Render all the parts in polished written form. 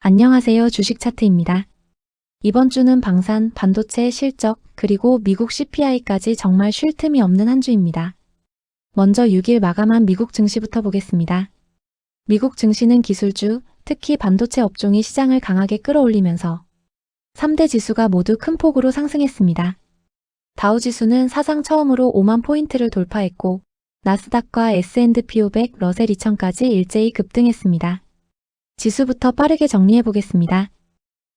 안녕하세요. 주식 차트입니다. 이번 주는 방산, 반도체 실적, 그리고 미국 CPI까지 정말 쉴 틈이 없는 한 주입니다. 먼저 6일 마감한 미국 증시부터 보겠습니다. 미국 증시는 기술주, 특히 반도체 업종이 시장을 강하게 끌어올리면서 3대 지수가 모두 큰 폭으로 상승했습니다. 다우지수는 사상 처음으로 5만 포인트를 돌파했고 나스닥과 S&P 500, 러셀 2000까지 일제히 급등했습니다. 지수부터 빠르게 정리해 보겠습니다.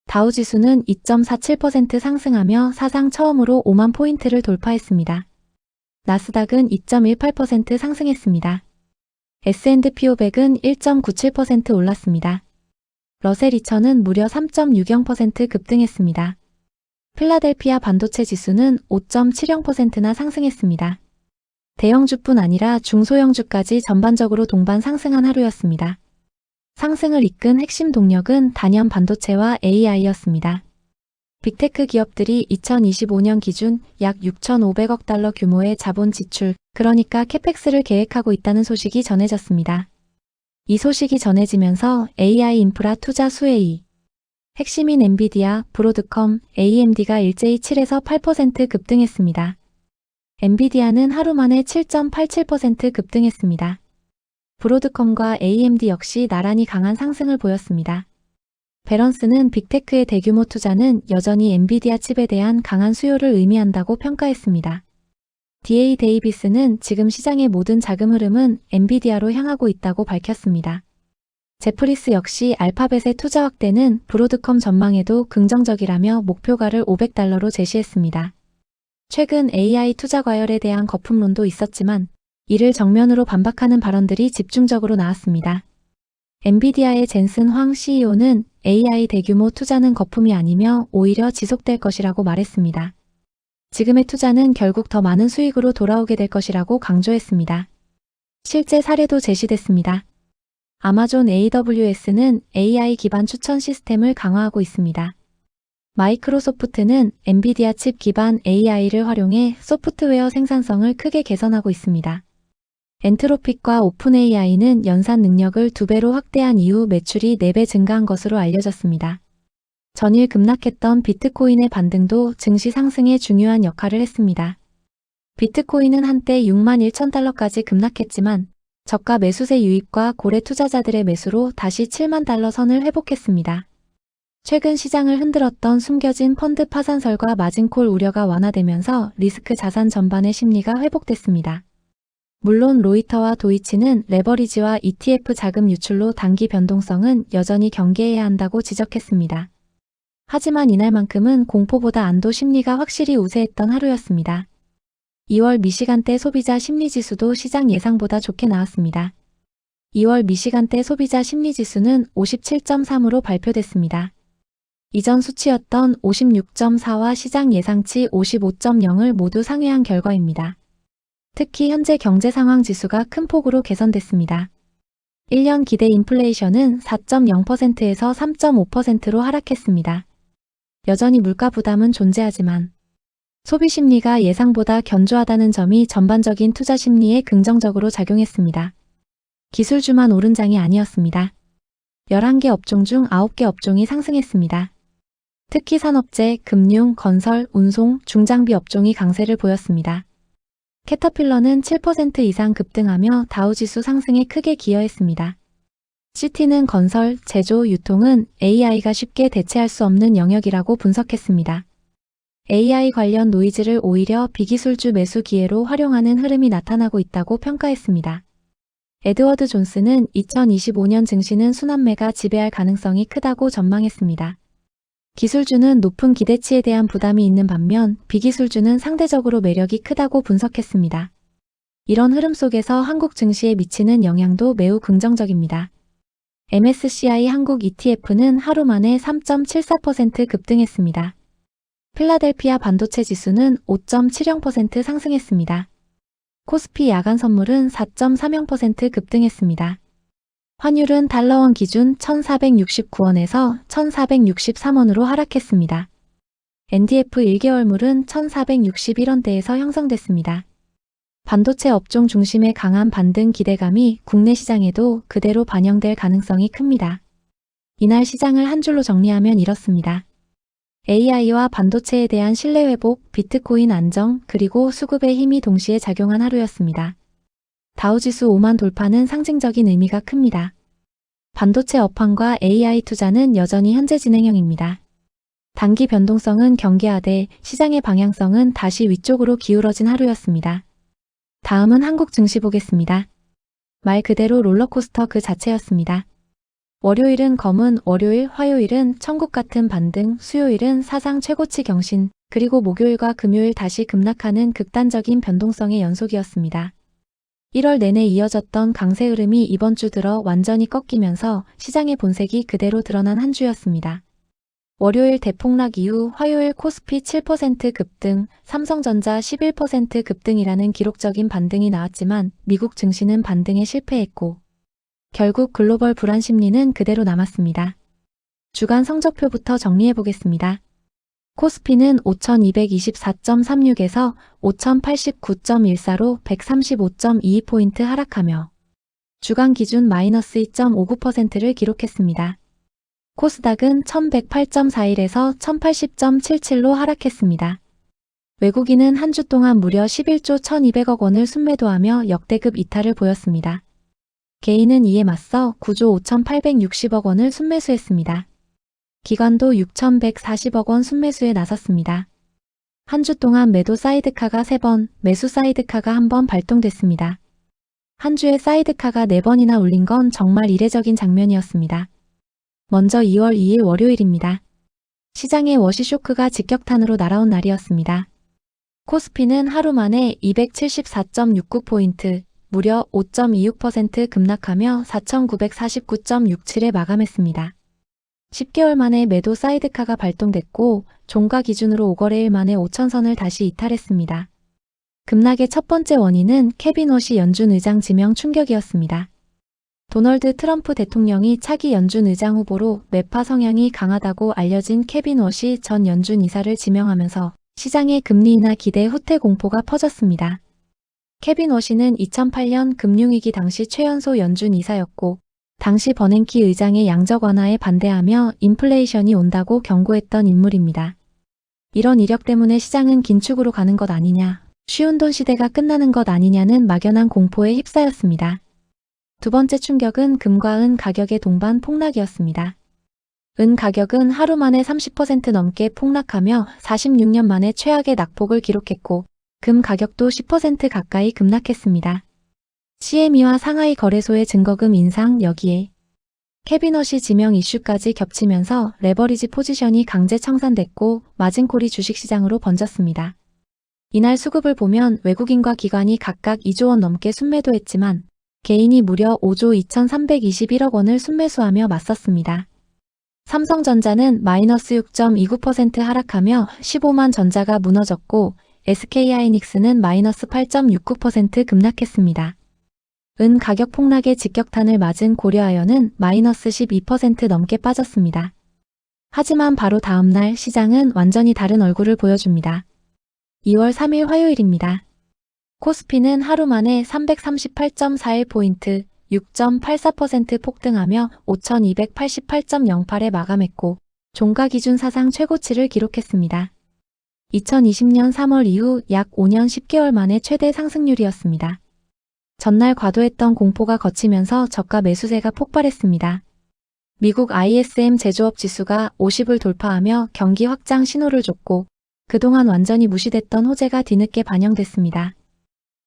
다우지수는 2.47% 상승하며 사상 처음으로 5만 포인트를 돌파했습니다. 나스닥은 2.18% 상승했습니다. S&P 500은 1.97% 올랐습니다. 러셀 2000은 무려 3.60% 급등했습니다. 필라델피아 반도체 지수는 5.70%나 상승했습니다. 대형주뿐 아니라 중소형주까지 전반적으로 동반 상승한 하루였습니다. 상승을 이끈 핵심 동력은 단연 반도체와 AI였습니다. 빅테크 기업들이 2025년 기준 약 6,500억 달러 규모의 자본 지출, 그러니까 캐펙스를 계획하고 있다는 소식이 전해졌습니다. 이 소식이 전해지면서 AI 인프라 투자 수혜이, 핵심인 엔비디아, 브로드컴, AMD가 일제히 7에서 8% 급등했습니다. 엔비디아는 하루 만에 7.87% 급등했습니다. 브로드컴과 AMD 역시 나란히 강한 상승을 보였습니다. 배런스는 빅테크의 대규모 투자는 여전히 엔비디아 칩에 대한 강한 수요를 의미한다고 평가했습니다. DA 데이비스는 지금 시장의 모든 자금 흐름은 엔비디아로 향하고 있다고 밝혔습니다. 제프리스 역시 알파벳의 투자 확대는 브로드컴 전망에도 긍정적이라며 목표가를 500달러로 제시했습니다. 최근 AI 투자 과열에 대한 거품론도 있었지만 이를 정면으로 반박하는 발언들이 집중적으로 나왔습니다. 엔비디아의 젠슨 황 CEO는 AI 대규모 투자는 거품이 아니며 오히려 지속될 것이라고 말했습니다. 지금의 투자는 결국 더 많은 수익으로 돌아오게 될 것이라고 강조했습니다. 실제 사례도 제시됐습니다. 아마존 AWS는 AI 기반 추천 시스템을 강화하고 있습니다. 마이크로소프트는 엔비디아 칩 기반 AI를 활용해 소프트웨어 생산성을 크게 개선하고 있습니다. 엔트로픽과 오픈AI는 연산 능력을 2배로 확대한 이후 매출이 4배 증가한 것으로 알려졌습니다. 전일 급락했던 비트코인의 반등도 증시 상승에 중요한 역할을 했습니다. 비트코인은 한때 61,000달러까지 급락했지만 저가 매수세 유입과 고래 투자자들의 매수로 다시 7만 달러 선을 회복했습니다. 최근 시장을 흔들었던 숨겨진 펀드 파산설과 마진콜 우려가 완화되면서 리스크 자산 전반의 심리가 회복됐습니다. 물론 로이터와 도이치는 레버리지와 ETF 자금 유출로 단기 변동성은 여전히 경계해야 한다고 지적했습니다. 하지만 이날만큼은 공포보다 안도 심리가 확실히 우세했던 하루였습니다. 2월 미시간대 소비자 심리지수도 시장 예상보다 좋게 나왔습니다. 2월 미시간대 소비자 심리지수는 57.3으로 발표됐습니다. 이전 수치였던 56.4와 시장 예상치 55.0을 모두 상회한 결과입니다. 특히 현재 경제 상황 지수가 큰 폭으로 개선됐습니다. 1년 기대 인플레이션은 4.0%에서 3.5%로 하락했습니다. 여전히 물가 부담은 존재하지만 소비 심리가 예상보다 견조하다는 점이 전반적인 투자 심리에 긍정적으로 작용했습니다. 기술주만 오른 장이 아니었습니다. 11개 업종 중 9개 업종이 상승했습니다. 특히 산업재, 금융, 건설, 운송, 중장비 업종이 강세를 보였습니다. 캐터필러는 7% 이상 급등하며 다우지수 상승에 크게 기여했습니다. CT는 건설, 제조, 유통은 AI가 쉽게 대체할 수 없는 영역이라고 분석했습니다. AI 관련 노이즈를 오히려 비기술주 매수 기회로 활용하는 흐름이 나타나고 있다고 평가했습니다. 에드워드 존스는 2025년 증시는 순환매가 지배할 가능성이 크다고 전망했습니다. 기술주는 높은 기대치에 대한 부담이 있는 반면 비기술주는 상대적으로 매력이 크다고 분석했습니다. 이런 흐름 속에서 한국 증시에 미치는 영향도 매우 긍정적입니다. MSCI 한국 ETF는 하루 만에 3.74% 급등했습니다. 필라델피아 반도체 지수는 5.70% 상승했습니다. 코스피 야간 선물은 4.30% 급등했습니다. 환율은 달러원 기준 1,469원에서 1,463원으로 하락했습니다. NDF 1개월물은 1,461원대에서 형성됐습니다. 반도체 업종 중심의 강한 반등 기대감이 국내 시장에도 그대로 반영될 가능성이 큽니다. 이날 시장을 한 줄로 정리하면 이렇습니다. AI와 반도체에 대한 신뢰 회복, 비트코인 안정, 그리고 수급의 힘이 동시에 작용한 하루였습니다. 다우지수 5만 돌파는 상징적인 의미가 큽니다. 반도체 업황과 AI 투자는 여전히 현재 진행형입니다. 단기 변동성은 경계하되 시장의 방향성은 다시 위쪽으로 기울어진 하루였습니다. 다음은 한국 증시 보겠습니다. 말 그대로 롤러코스터 그 자체였습니다. 월요일은 검은, 월요일, 화요일은 천국 같은 반등, 수요일은 사상 최고치 경신, 그리고 목요일과 금요일 다시 급락하는 극단적인 변동성의 연속이었습니다. 1월 내내 이어졌던 강세 흐름이 이번 주 들어 완전히 꺾이면서 시장의 본색이 그대로 드러난 한 주였습니다. 월요일 대폭락 이후 화요일 코스피 7% 급등, 삼성전자 11% 급등이라는 기록적인 반등이 나왔지만 미국 증시는 반등에 실패했고 결국 글로벌 불안 심리는 그대로 남았습니다. 주간 성적표부터 정리해 보겠습니다. 코스피는 5224.36에서 5089.14로 135.22포인트 하락하며 주간 기준 마이너스 2.59%를 기록했습니다. 코스닥은 1108.41에서 1080.77로 하락했습니다. 외국인은 한 주 동안 무려 11조 1200억 원을 순매도하며 역대급 이탈을 보였습니다. 개인은 이에 맞서 9조 5860억 원을 순매수했습니다. 기관도 6140억 원 순매수에 나섰습니다. 한 주 동안 매도 사이드카가 3번, 매수 사이드카가 1번 발동됐습니다. 한 주에 사이드카가 4번이나 울린 건 정말 이례적인 장면이었습니다. 먼저 2월 2일 월요일입니다. 시장의 워시 쇼크가 직격탄으로 날아온 날이었습니다. 코스피는 하루 만에 274.69포인트, 무려 5.26% 급락하며 4949.67에 마감했습니다. 10개월 만에 매도 사이드카가 발동됐고 종가 기준으로 5거래일 만에 5천선을 다시 이탈했습니다. 급락의 첫 번째 원인은 케빈 워시 연준 의장 지명 충격이었습니다. 도널드 트럼프 대통령이 차기 연준 의장 후보로 매파 성향이 강하다고 알려진 케빈 워시 전 연준 이사를 지명하면서 시장의 금리 인하 기대 후퇴 공포가 퍼졌습니다. 케빈 워시는 2008년 금융위기 당시 최연소 연준 이사였고 당시 버냉키 의장의 양적 완화에 반대하며 인플레이션이 온다고 경고했던 인물입니다. 이런 이력 때문에 시장은 긴축으로 가는 것 아니냐, 쉬운 돈 시대가 끝나는 것 아니냐는 막연한 공포에 휩싸였습니다. 두 번째 충격은 금과 은 가격의 동반 폭락이었습니다. 은 가격은 하루 만에 30% 넘게 폭락하며 46년 만에 최악의 낙폭을 기록했고 금 가격도 10% 가까이 급락했습니다. CME와 상하이 거래소의 증거금 인상 여기에 케빈 워시 지명 이슈까지 겹치면서 레버리지 포지션이 강제 청산됐고 마진콜이 주식시장으로 번졌습니다. 이날 수급을 보면 외국인과 기관이 각각 2조 원 넘게 순매도했지만 개인이 무려 5조 2321억 원을 순매수하며 맞섰습니다. 삼성전자는 마이너스 6.29% 하락하며 15만 전자가 무너졌고 SK하이닉스는 마이너스 8.69% 급락했습니다. 은 가격 폭락의 직격탄을 맞은 고려아연은 마이너스 12% 넘게 빠졌습니다. 하지만 바로 다음 날 시장은 완전히 다른 얼굴을 보여줍니다. 2월 3일 화요일입니다. 코스피는 하루 만에 338.41포인트, 6.84% 폭등하며 5288.08에 마감했고 종가 기준 사상 최고치를 기록했습니다. 2020년 3월 이후 약 5년 10개월 만에 최대 상승률이었습니다. 전날 과도했던 공포가 거치면서 저가 매수세가 폭발했습니다. 미국 ISM 제조업 지수가 50을 돌파하며 경기 확장 신호를 줬고 그동안 완전히 무시됐던 호재가 뒤늦게 반영됐습니다.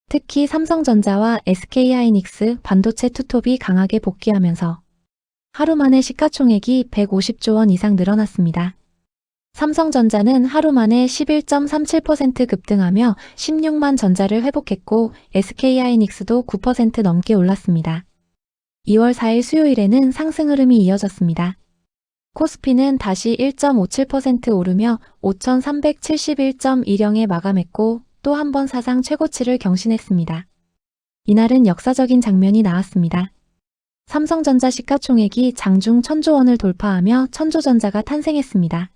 특히 삼성전자와 SK하이닉스 반도체 투톱이 강하게 복귀하면서 하루 만에 시가총액이 150조 원 이상 늘어났습니다. 삼성전자는 하루 만에 11.37% 급등하며 16만 전자를 회복했고 SK하이닉스도 9% 넘게 올랐습니다. 2월 4일 수요일에는 상승 흐름이 이어졌습니다. 코스피는 다시 1.57% 오르며 5,371.10에 마감했고 또 한 번 사상 최고치를 경신했습니다. 이날은 역사적인 장면이 나왔습니다. 삼성전자 시가총액이 장중 1000조 원을 돌파하며 천조전자가 탄생했습니다.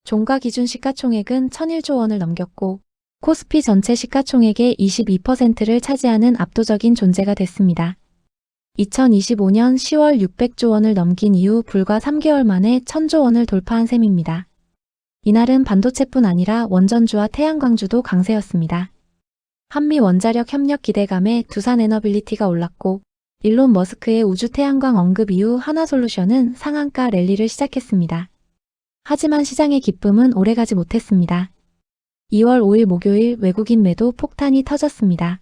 종가 기준 시가총액은 1001조 원을 넘겼고 코스피 전체 시가총액의 22%를 차지하는 압도적인 존재가 됐습니다. 2025년 10월 600조 원을 넘긴 이후 불과 3개월 만에 1000조 원을 돌파한 셈입니다. 이날은 반도체뿐 아니라 원전주와 태양광주도 강세였습니다. 한미 원자력 협력 기대감에 두산에너빌리티가 올랐고 일론 머스크의 우주 태양광 언급 이후 하나솔루션은 상한가 랠리를 시작했습니다. 하지만 시장의 기쁨은 오래가지 못했습니다. 2월 5일 목요일 외국인 매도 폭탄이 터졌습니다.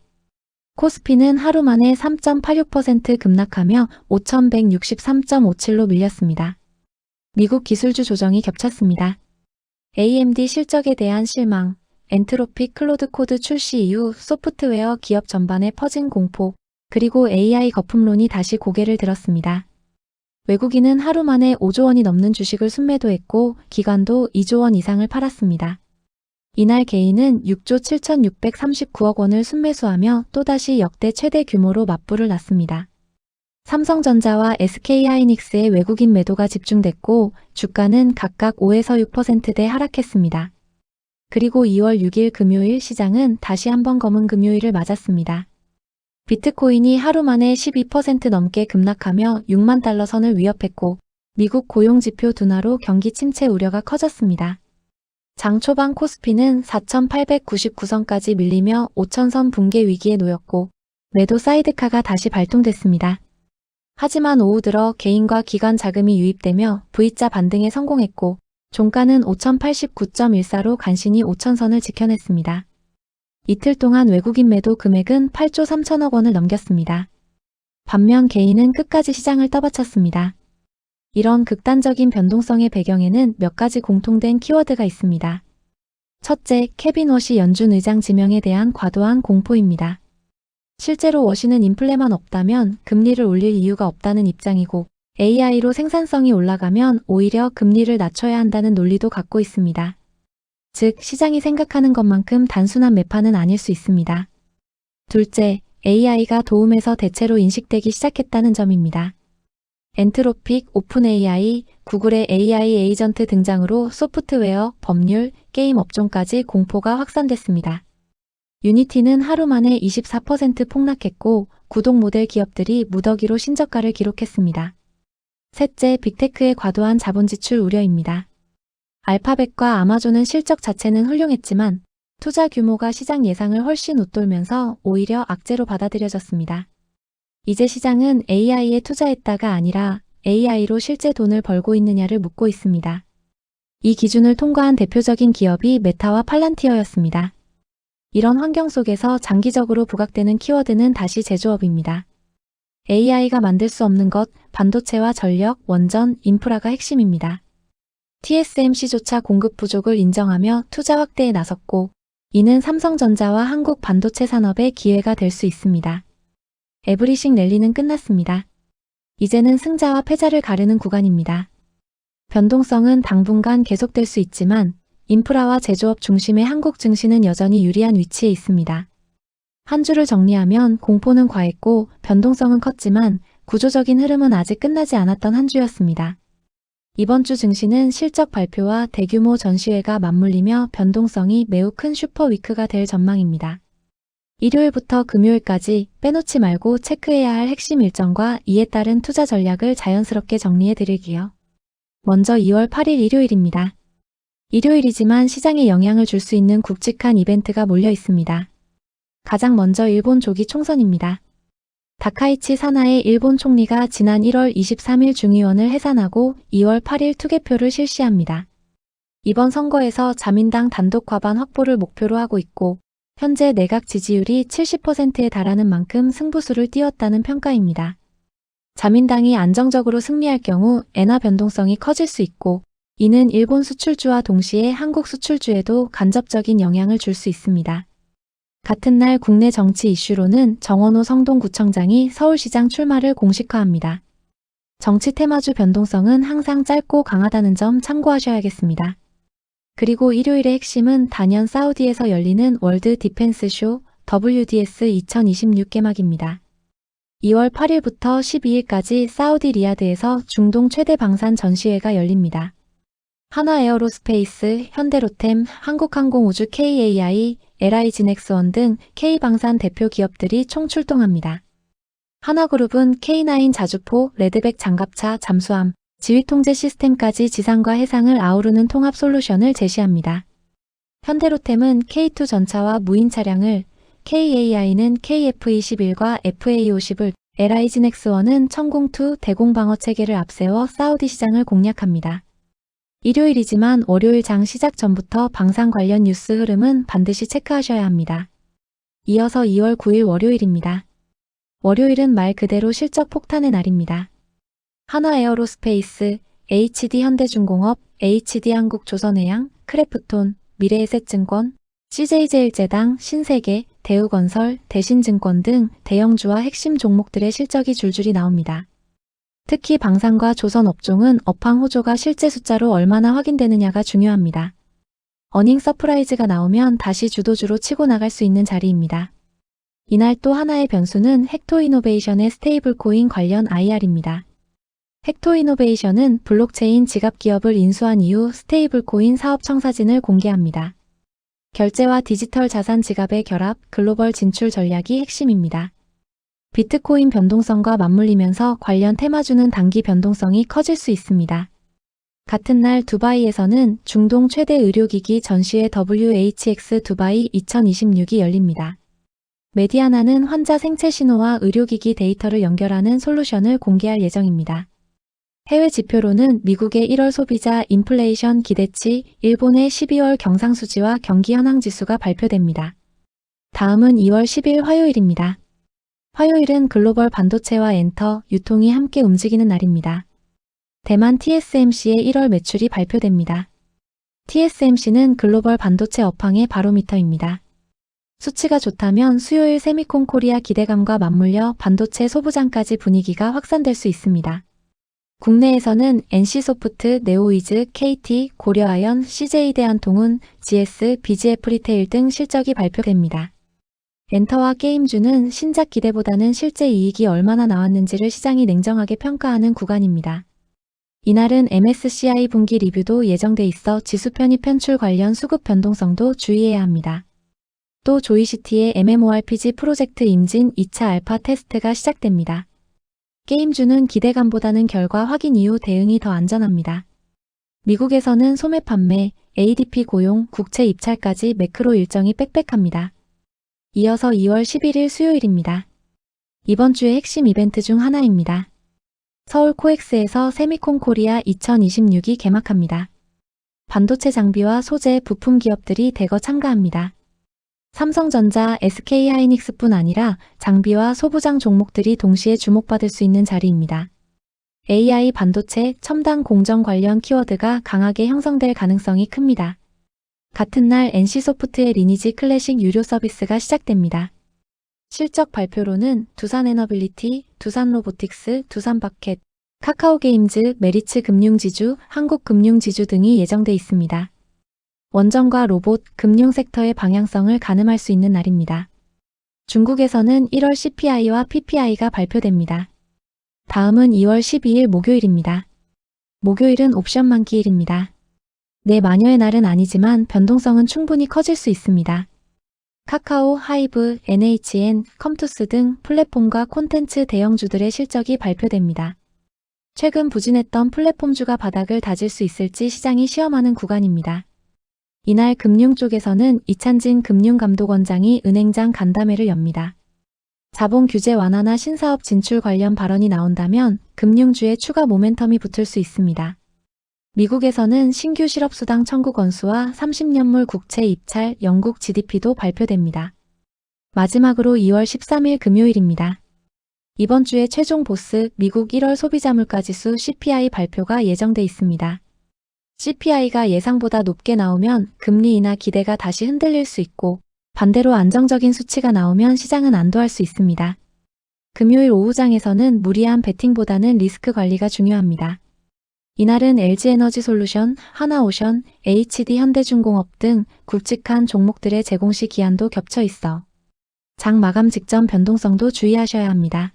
코스피는 하루 만에 3.86% 급락하며 5163.57로 밀렸습니다. 미국 기술주 조정이 겹쳤습니다. AMD 실적에 대한 실망, 엔트로피 클로드 코드 출시 이후 소프트웨어 기업 전반에 퍼진 공포, 그리고 AI 거품론이 다시 고개를 들었습니다. 외국인은 하루 만에 5조 원이 넘는 주식을 순매도했고 기관도 2조 원 이상을 팔았습니다. 이날 개인은 6조 7,639억 원을 순매수하며 또다시 역대 최대 규모로 맞불을 났습니다. 삼성전자와 SK하이닉스의 외국인 매도가 집중됐고 주가는 각각 5에서 6%대 하락했습니다. 그리고 2월 6일 금요일 시장은 다시 한번 검은 금요일을 맞았습니다. 비트코인이 하루 만에 12% 넘게 급락하며 6만 달러 선을 위협했고 미국 고용지표 둔화로 경기 침체 우려가 커졌습니다. 장 초반 코스피는 4,899선까지 밀리며 5,000선 붕괴 위기에 놓였고 매도 사이드카가 다시 발동됐습니다. 하지만 오후 들어 개인과 기관 자금이 유입되며 V자 반등에 성공했고 종가는 5,089.14로 간신히 5,000선을 지켜냈습니다. 이틀 동안 외국인 매도 금액은 8조 3천억 원을 넘겼습니다. 반면 개인은 끝까지 시장을 떠받쳤습니다. 이런 극단적인 변동성의 배경에는 몇 가지 공통된 키워드가 있습니다. 첫째, 케빈 워시 연준 의장 지명에 대한 과도한 공포입니다. 실제로 워시는 인플레만 없다면 금리를 올릴 이유가 없다는 입장이고 AI로 생산성이 올라가면 오히려 금리를 낮춰야 한다는 논리도 갖고 있습니다. 즉, 시장이 생각하는 것만큼 단순한 매파는 아닐 수 있습니다. 둘째, AI가 도움에서 대체로 인식되기 시작했다는 점입니다. 엔트로픽, 오픈 AI, 구글의 AI 에이전트 등장으로 소프트웨어, 법률, 게임 업종까지 공포가 확산됐습니다. 유니티는 하루 만에 24% 폭락했고 구독 모델 기업들이 무더기로 신저가를 기록했습니다. 셋째, 빅테크의 과도한 자본 지출 우려입니다. 알파벳과 아마존은 실적 자체는 훌륭했지만 투자 규모가 시장 예상을 훨씬 웃돌면서 오히려 악재로 받아들여졌습니다. 이제 시장은 AI에 투자했다가 아니라 AI로 실제 돈을 벌고 있느냐를 묻고 있습니다. 이 기준을 통과한 대표적인 기업이 메타와 팔란티어였습니다. 이런 환경 속에서 장기적으로 부각되는 키워드는 다시 제조업입니다. AI가 만들 수 없는 것, 반도체와 전력, 원전, 인프라가 핵심입니다. TSMC조차 공급 부족을 인정하며 투자 확대에 나섰고 이는 삼성전자와 한국 반도체 산업의 기회가 될 수 있습니다. 에브리싱 랠리는 끝났습니다. 이제는 승자와 패자를 가르는 구간입니다. 변동성은 당분간 계속될 수 있지만 인프라와 제조업 중심의 한국 증시는 여전히 유리한 위치에 있습니다. 한 주를 정리하면 공포는 과했고 변동성은 컸지만 구조적인 흐름은 아직 끝나지 않았던 한 주였습니다. 이번 주 증시는 실적 발표와 대규모 전시회가 맞물리며 변동성이 매우 큰 슈퍼위크가 될 전망입니다. 일요일부터 금요일까지 빼놓지 말고 체크해야 할 핵심 일정과 이에 따른 투자 전략을 자연스럽게 정리해 드릴게요. 먼저 2월 8일 일요일입니다. 일요일이지만 시장에 영향을 줄 수 있는 굵직한 이벤트가 몰려 있습니다. 가장 먼저 일본 조기 총선입니다. 다카이치 사나의 일본 총리가 지난 1월 23일 중의원을 해산하고 2월 8일 투개표를 실시합니다. 이번 선거에서 자민당 단독 과반 확보를 목표로 하고 있고 현재 내각 지지율이 70%에 달하는 만큼 승부수를 띄웠다는 평가입니다. 자민당이 안정적으로 승리할 경우 엔화 변동성이 커질 수 있고 이는 일본 수출주와 동시에 한국 수출주에도 간접적인 영향을 줄 수 있습니다. 같은 날 국내 정치 이슈로는 정원호 성동구청장이 서울시장 출마를 공식화합니다. 정치 테마주 변동성은 항상 짧고 강하다는 점 참고하셔야겠습니다. 그리고 일요일의 핵심은 단연 사우디에서 열리는 월드 디펜스 쇼 WDS 2026 개막입니다. 2월 8일부터 12일까지 사우디 리야드에서 중동 최대 방산 전시회가 열립니다. 한화에어로스페이스, 현대로템, 한국항공우주 KAI, LI지넥스원 등 K방산 대표 기업들이 총 출동합니다. 하나그룹은 K9 자주포, 레드백 장갑차, 잠수함, 지휘통제 시스템까지 지상과 해상을 아우르는 통합 솔루션을 제시합니다. 현대로템은 K2 전차와 무인 차량을, KAI는 KF-21과 FA-50을, LIGNX1은 천공2 대공방어 체계를 앞세워 사우디 시장을 공략합니다. 일요일이지만 월요일 장 시작 전부터 방산 관련 뉴스 흐름은 반드시 체크하셔야 합니다. 이어서 2월 9일 월요일입니다. 월요일은 말 그대로 실적 폭탄의 날입니다. 한화에어로스페이스, HD현대중공업, HD한국조선해양, 크래프톤, 미래에셋증권, CJ제일제당, 신세계, 대우건설, 대신증권 등 대형주와 핵심 종목들의 실적이 줄줄이 나옵니다. 특히 방산과 조선업종은 업황 호조가 실제 숫자로 얼마나 확인되느냐가 중요합니다. 어닝 서프라이즈가 나오면 다시 주도주로 치고 나갈 수 있는 자리입니다. 이날 또 하나의 변수는 헥토이노베이션의 스테이블코인 관련 IR입니다. 헥토이노베이션은 블록체인 지갑 기업을 인수한 이후 스테이블코인 사업 청사진을 공개합니다. 결제와 디지털 자산 지갑의 결합, 글로벌 진출 전략이 핵심입니다. 비트코인 변동성과 맞물리면서 관련 테마주는 단기 변동성이 커질 수 있습니다. 같은 날 두바이에서는 중동 최대 의료기기 전시회 WHX 두바이 2026이 열립니다. 메디아나는 환자 생체 신호와 의료기기 데이터를 연결하는 솔루션을 공개할 예정입니다. 해외 지표로는 미국의 1월 소비자 인플레이션 기대치, 일본의 12월 경상수지와 경기 현황지수가 발표됩니다. 다음은 2월 10일 화요일입니다. 화요일은 글로벌 반도체와 엔터, 유통이 함께 움직이는 날입니다. 대만 TSMC의 1월 매출이 발표됩니다. TSMC는 글로벌 반도체 업황의 바로미터입니다. 수치가 좋다면 수요일 세미콘 코리아 기대감과 맞물려 반도체 소부장까지 분위기가 확산될 수 있습니다. 국내에서는 NC소프트, 네오이즈, KT, 고려아연, CJ대한통운, GS, BGF 리테일 등 실적이 발표됩니다. 엔터와 게임주는 신작 기대보다는 실제 이익이 얼마나 나왔는지를 시장이 냉정하게 평가하는 구간입니다. 이날은 MSCI 분기 리뷰도 예정돼 있어 지수 편입 편출 관련 수급 변동성도 주의해야 합니다. 또 조이시티의 MMORPG 프로젝트 임진 2차 알파 테스트가 시작됩니다. 게임주는 기대감보다는 결과 확인 이후 대응이 더 안전합니다. 미국에서는 소매 판매, ADP 고용, 국채 입찰까지 매크로 일정이 빽빽합니다. 이어서 2월 11일 수요일입니다. 이번 주의 핵심 이벤트 중 하나입니다. 서울 코엑스에서 세미콘 코리아 2026이 개막합니다. 반도체 장비와 소재, 부품 기업들이 대거 참가합니다. 삼성전자, SK하이닉스뿐 아니라 장비와 소부장 종목들이 동시에 주목받을 수 있는 자리입니다. AI 반도체, 첨단 공정 관련 키워드가 강하게 형성될 가능성이 큽니다. 같은 날 NC소프트의 리니지 클래식 유료 서비스가 시작됩니다. 실적 발표로는 두산에너빌리티, 두산로보틱스, 두산바켓, 카카오게임즈, 메리츠 금융지주, 한국금융지주 등이 예정돼 있습니다. 원전과 로봇, 금융 섹터의 방향성을 가늠할 수 있는 날입니다. 중국에서는 1월 CPI와 PPI가 발표됩니다. 다음은 2월 12일 목요일입니다. 목요일은 옵션 만기일입니다. 내 마녀의 날은 아니지만 변동성은 충분히 커질 수 있습니다. 카카오, 하이브, NHN, 컴투스 등 플랫폼과 콘텐츠 대형주들의 실적이 발표됩니다. 최근 부진했던 플랫폼주가 바닥을 다질 수 있을지 시장이 시험하는 구간입니다. 이날 금융 쪽에서는 이찬진 금융감독원장이 은행장 간담회를 엽니다. 자본 규제 완화나 신사업 진출 관련 발언이 나온다면 금융주에 추가 모멘텀이 붙을 수 있습니다. 미국에서는 신규 실업수당 청구 건수와 30년물 국채 입찰, 영국 GDP도 발표됩니다. 마지막으로 2월 13일 금요일입니다. 이번 주에 최종 보스 미국 1월 소비자물가지수 CPI 발표가 예정돼 있습니다. CPI가 예상보다 높게 나오면 금리 인하 기대가 다시 흔들릴 수 있고 반대로 안정적인 수치가 나오면 시장은 안도할 수 있습니다. 금요일 오후장에서는 무리한 베팅보다는 리스크 관리가 중요합니다. 이날은 LG에너지솔루션, 하나오션, HD현대중공업 등 굵직한 종목들의 제공시 기한도 겹쳐 있어 장 마감 직전 변동성도 주의하셔야 합니다.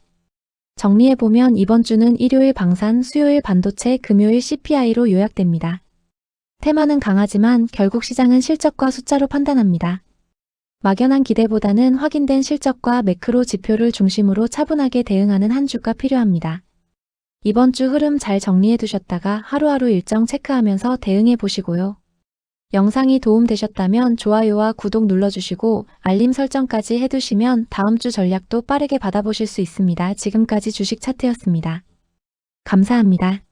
정리해보면 이번 주는 일요일 방산, 수요일 반도체, 금요일 CPI로 요약됩니다. 테마는 강하지만 결국 시장은 실적과 숫자로 판단합니다. 막연한 기대보다는 확인된 실적과 매크로 지표를 중심으로 차분하게 대응하는 한 주가 필요합니다. 이번 주 흐름 잘 정리해 두셨다가 하루하루 일정 체크하면서 대응해 보시고요. 영상이 도움되셨다면 좋아요와 구독 눌러주시고 알림 설정까지 해두시면 다음 주 전략도 빠르게 받아보실 수 있습니다. 지금까지 주식 차트였습니다. 감사합니다.